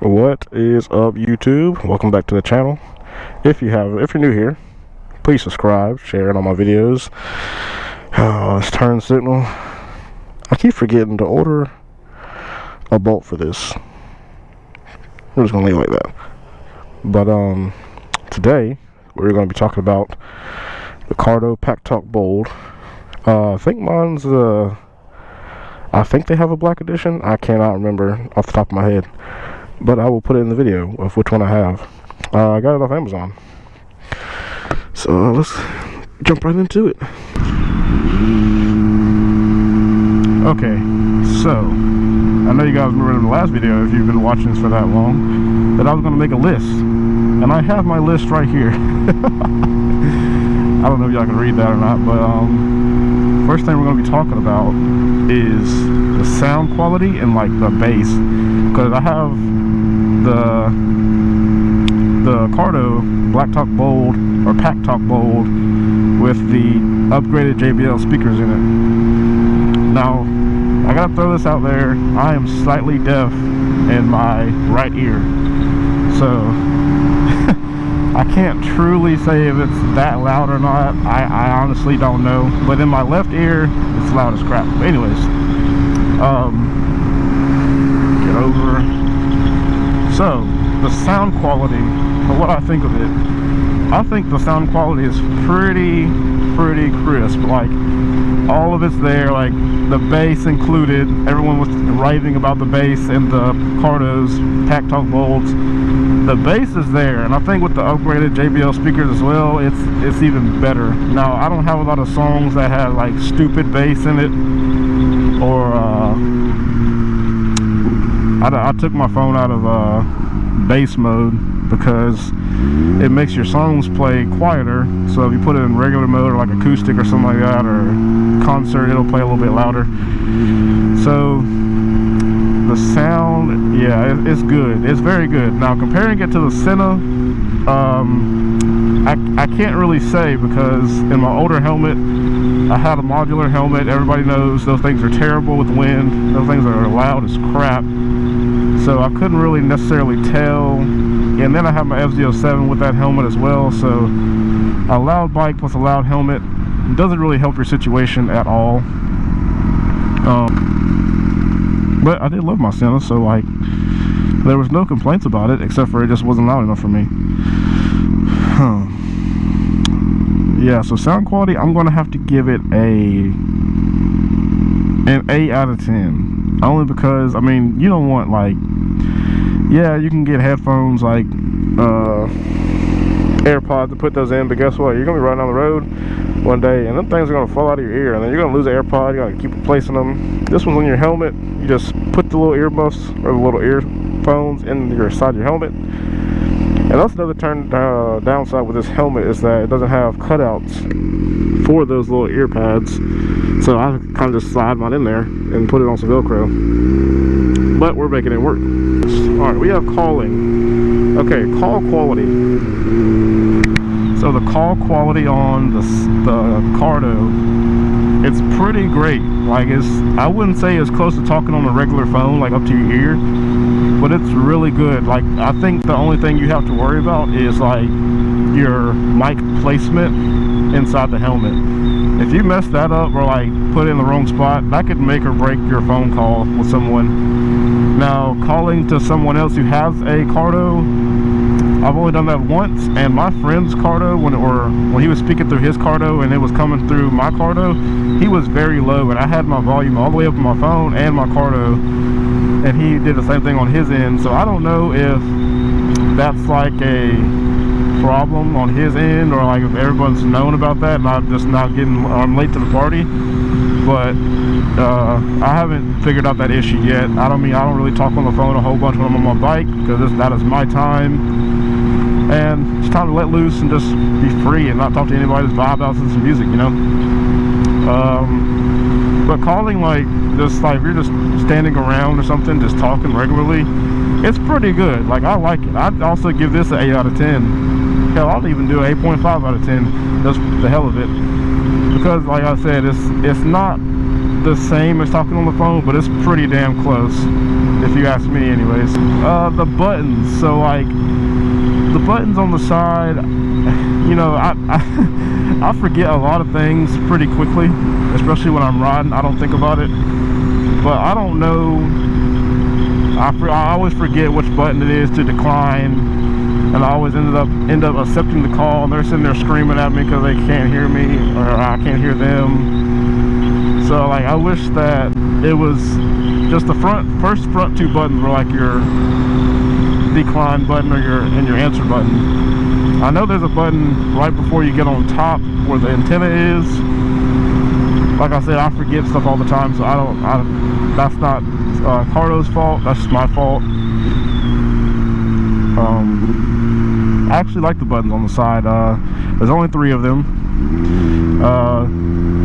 What is up, YouTube? Welcome back to the channel. If you're new here, please subscribe, share it on my videos. It's turn signal. I keep forgetting to order a bolt for this. I'm just gonna leave it like that. But today we're gonna be talking about the Cardo Packtalk bolt. I think mine's I think they have a black edition. I cannot remember off the top of my head, but I will put it in the video of which one I have. I got it off Amazon, so let's jump right into it. Okay, so I know you guys remember in the last video, if you've been watching this for that long, that I was going to make a list, and I have my list right here. I don't know if y'all can read that or not, but first thing we're going to be talking about is the sound quality and like the bass, because I have the Cardo Blacktalk Bold or Packtalk Bold with the upgraded JBL speakers in it. Now I gotta throw this out there, I am slightly deaf in my right ear, so I can't truly say if it's that loud or not. I honestly don't know, but in my left ear it's loud as crap. But anyways, get over. So the sound quality, what I think of it, I think the sound quality is pretty crisp. Like, all of it's there, like the bass included. Everyone was raving about the bass and the Cardo's Packtalk Bolts. The bass is there, and I think with the upgraded JBL speakers as well, it's even better. Now, I don't have a lot of songs that have like stupid bass in it, or I took my phone out of bass mode because it makes your songs play quieter. So if you put it in regular mode or like acoustic or something like that, or concert, it'll play a little bit louder. So the sound, yeah, it's good. It's very good. Now, comparing it to the Senna, I can't really say, because in my older helmet I had a modular helmet. Everybody knows those things are terrible with wind. Those things are loud as crap, so I couldn't really necessarily tell. And then I have my FZ07 with that helmet as well, so a loud bike plus a loud helmet doesn't really help your situation at all. But I did love my Senna, so like there was no complaints about it, except for it just wasn't loud enough for me. Yeah, so sound quality, I'm gonna have to give it an 8 out of 10. Only because, I mean, you don't want, like, yeah, you can get headphones like AirPods to put those in, but guess what? You're gonna be riding down the road one day and them things are gonna fall out of your ear, and then you're gonna lose the AirPod. You gotta keep replacing them. This one's on your helmet. You just put the little earbuds or the little earphones in your side of your helmet. And that's another downside with this helmet, is that it doesn't have cutouts for those little ear pads. So I kind of just slide mine in there and put it on some Velcro. But we're making it work. Alright, we have calling. Okay, call quality. So the call quality on the Cardo, it's pretty great. Like, I wouldn't say it's close to talking on a regular phone, like up to your ear, but it's really good. Like, I think the only thing you have to worry about is like your mic placement inside the helmet. If you mess that up or like put it in the wrong spot, that could make or break your phone call with someone. Now, calling to someone else who has a Cardo, I've only done that once, and my friend's Cardo, when he was speaking through his Cardo and it was coming through my Cardo, he was very low, and I had my volume all the way up on my phone and my Cardo, and he did the same thing on his end. So I don't know if that's like a problem on his end, or like if everyone's known about that and I'm just not I'm late to the party. But I haven't figured out that issue yet. I don't really talk on the phone a whole bunch when I'm on my bike, because that is my time, and it's time to let loose and just be free and not talk to anybody, just vibe out to some music, you know. But calling, like, just like if you're just standing around or something, just talking regularly, it's pretty good. Like, I like it. I'd also give this an 8 out of 10. Hell, I'll even do an 8.5 out of 10, just for the hell of it. Because, like I said, it's not the same as talking on the phone, but it's pretty damn close. if you ask me anyways. The buttons, so like the buttons on the side, you know, I forget a lot of things pretty quickly, especially when I'm riding. I don't think about it, but I don't know, I always forget which button it is to decline, and I always end up accepting the call, and they're sitting there screaming at me because they can't hear me or I can't hear them. So like I wish that it was just the first front two buttons were like your decline button or your answer button. I know there's a button right before you get on top where the antenna is. Like I said, I forget stuff all the time, so that's not Cardo's fault, that's just my fault. I actually like the buttons on the side. There's only 3 of them.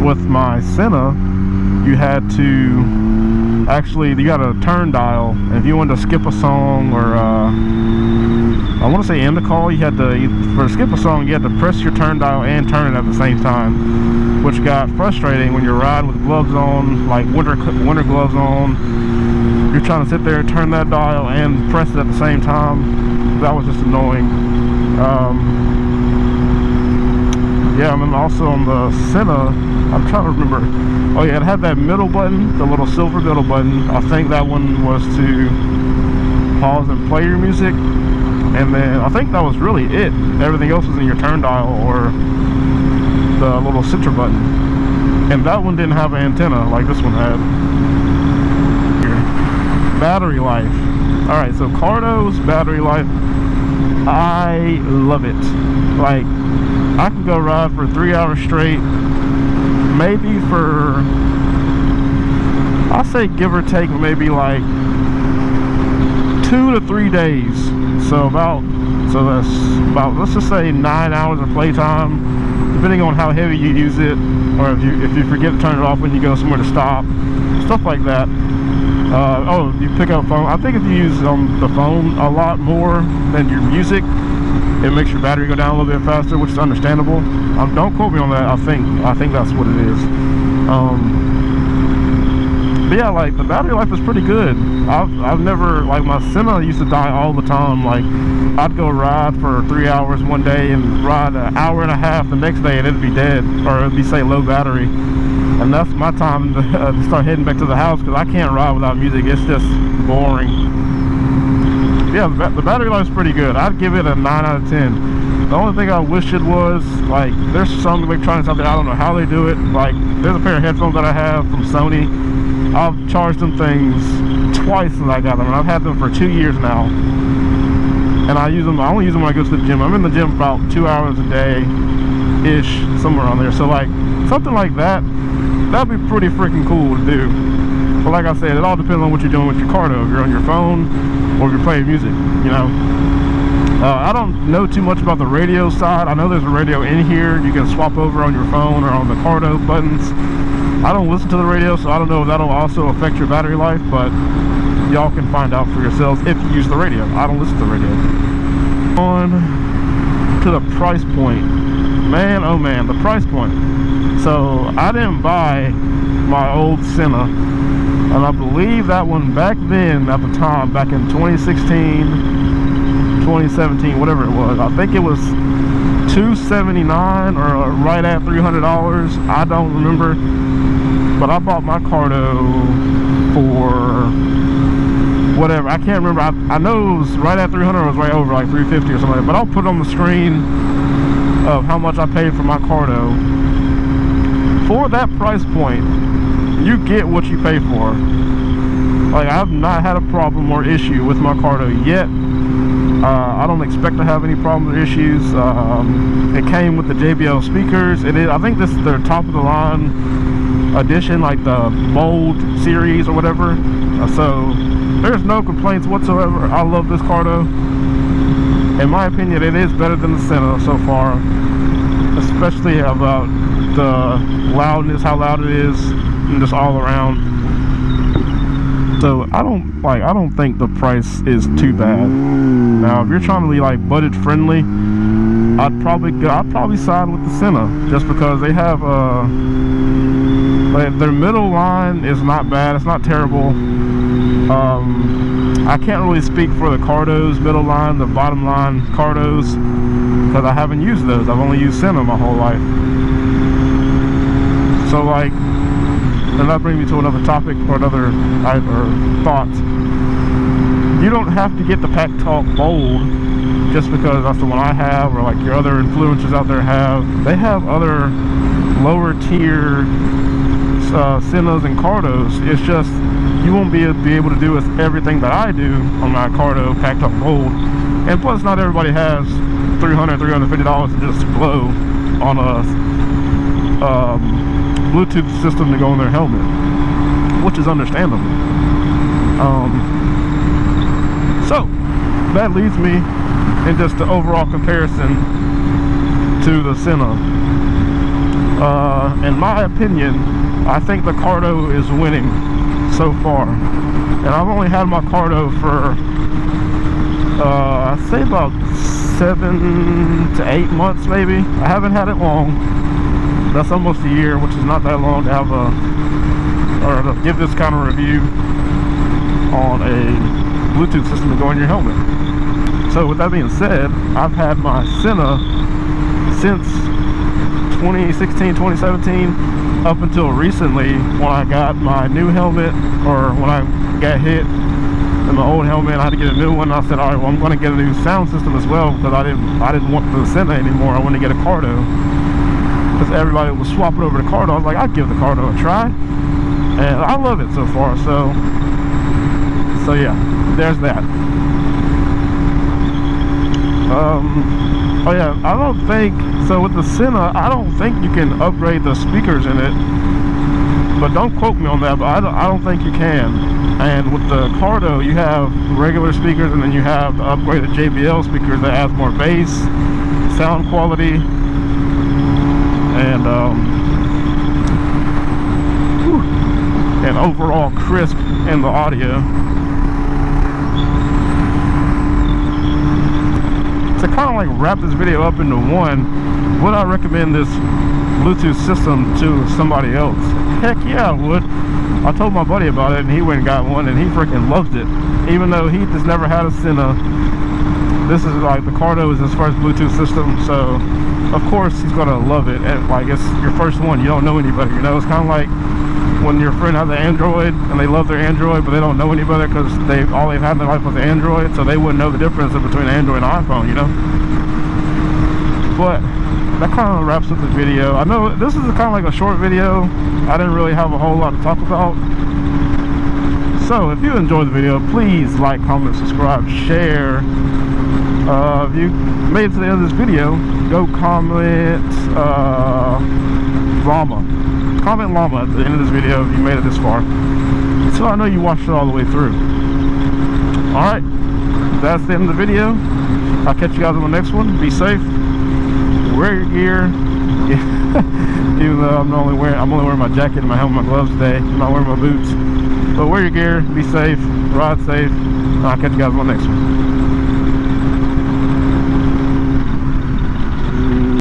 With my Senna, you had to actually, you got a turn dial, and if you wanted to skip a song or I want to say end a call, you had to, for skip a song, you had to press your turn dial and turn it at the same time, which got frustrating when you're riding with gloves on, like winter gloves on. You're trying to sit there and turn that dial and press it at the same time. That was just annoying. Yeah, and then also on the Senna, I'm trying to remember. Oh yeah, it had that middle button, the little silver middle button. I think that one was to pause and play your music. And then I think that was really it. Everything else was in your turn dial or the little center button. And that one didn't have an antenna like this one had. Here. Battery life. Alright, so Cardo's battery life, I love it. Like, I can go ride for 3 hours straight, maybe for, I'll say give or take, maybe like 2 to 3 days. So that's about, let's just say 9 hours of playtime, depending on how heavy you use it, or if you forget to turn it off when you go somewhere to stop, stuff like that. Oh, you pick up phone. I think if you use the phone a lot more than your music, it makes your battery go down a little bit faster, which is understandable. Don't quote me on that. I think that's what it is. But yeah, like the battery life is pretty good. I've never, like my Senna used to die all the time. Like I'd go ride for 3 hours one day and ride an hour and a half the next day, and it'd be dead, or it'd be, say, low battery. And that's my time to start heading back to the house, because I can't ride without music. It's just boring. Yeah, the battery life is pretty good. I'd give it a 9 out of 10. The only thing I wish it was, like, there's some electronics out there, I don't know how they do it. Like, there's a pair of headphones that I have from Sony. I've charged them things twice since I got them, and I've had them for 2 years now. And I only use them when I go to the gym. I'm in the gym about 2 hours a day-ish, somewhere on there. So, like, something like that, that'd be pretty freaking cool to do. But like I said, it all depends on what you're doing with your Cardo. If you're on your phone or if you're playing music, you know. I don't know too much about the radio side. I know there's a radio in here you can swap over on your phone or on the Cardo buttons. I don't listen to the radio, so I don't know if that'll also affect your battery life, but y'all can find out for yourselves if you use the radio. I don't listen to the radio. On to the price point. Man, oh man, the price point. So I didn't buy my old Senna, and I believe that one back then, at the time, back in 2016, 2017, whatever it was, I think it was $279 or right at $300. I don't remember, but I bought my Cardo for whatever. I can't remember. I know it was right at 300, it was right over like 350 or something, but I'll put on the screen of how much I paid for my Cardo. For that price point, you get what you pay for. Like, I've not had a problem or issue with my Cardo yet. I don't expect to have any problems or issues. It came with the JBL speakers. I think this is their top of the line edition, like the Bold series or whatever. So there's no complaints whatsoever. I love this Cardo. In my opinion, it is better than the Senna so far, especially about the loudness, how loud it is, and just all around. So I don't think the price is too bad. Now, if you're trying to be like budget friendly, I'd probably side with the Senna, just because they have like their middle line is not bad. It's not terrible. I can't really speak for the Cardos, middle line, the bottom line Cardos, because I haven't used those. I've only used Senna my whole life. So like, and that brings me to another topic or another thought. You don't have to get the Packtalk Bold just because that's the one I have, or like your other influencers out there have. They have other lower tier Sennas and Cardos. It's just you won't be able to do everything that I do on my Cardo Packtalk Bold. And plus, not everybody has $300, $350 to just blow on a Bluetooth system to go in their helmet, which is understandable. So that leads me in just the overall comparison to the Senna. In my opinion, I think the Cardo is winning so far, and I've only had my Cardo for I'd say about 7 to 8 months maybe. I haven't had it long. That's almost a year, which is not that long to have or to give this kind of review on a Bluetooth system to go in your helmet. So with that being said, I've had my Senna since 2016, 2017, up until recently when I got my new helmet, or when I got hit in my old helmet. I had to get a new one. I said, all right, well, I'm going to get a new sound system as well, because I didn't want the Senna anymore. I wanted to get a Cardo, because everybody was swapping over to Cardo. I was like, I'd give the Cardo a try, and I love it so far. So yeah, there's that. Oh yeah, I don't think so with the Senna. I don't think you can upgrade the speakers in it, but don't quote me on that. But I don't think you can. And with the Cardo, you have regular speakers, and then you have the upgraded JBL speakers that has more bass, sound quality, and overall crisp in the audio. To kind of like wrap this video up into one, would I recommend this Bluetooth system to somebody else? Heck yeah, I would. I told my buddy about it, and he went and got one, and he freaking loved it. Even though he just never had a Senna, this is like, the Cardo is his first Bluetooth system, so of course he's gonna love it. And like, it's your first one, you don't know anybody, you know. It's kind of like when your friend has an Android and they love their Android, but they don't know any better because all they've had in their life was an Android, so they wouldn't know the difference between Android and iPhone, you know. But that kind of wraps up the video. I know this is kind of like a short video. I didn't really have a whole lot to talk about. So if you enjoyed the video, please like, comment, subscribe, share. If you made it to the end of this video, go comment llama. Comment llama at the end of this video if you made it this far, so I know you watched it all the way through. Alright, that's the end of the video. I'll catch you guys on the next one. Be safe, wear your gear. Even though I'm only wearing my jacket and my helmet and my gloves today, I'm not wearing my boots. But wear your gear, be safe, ride safe, and I'll catch you guys on the next one.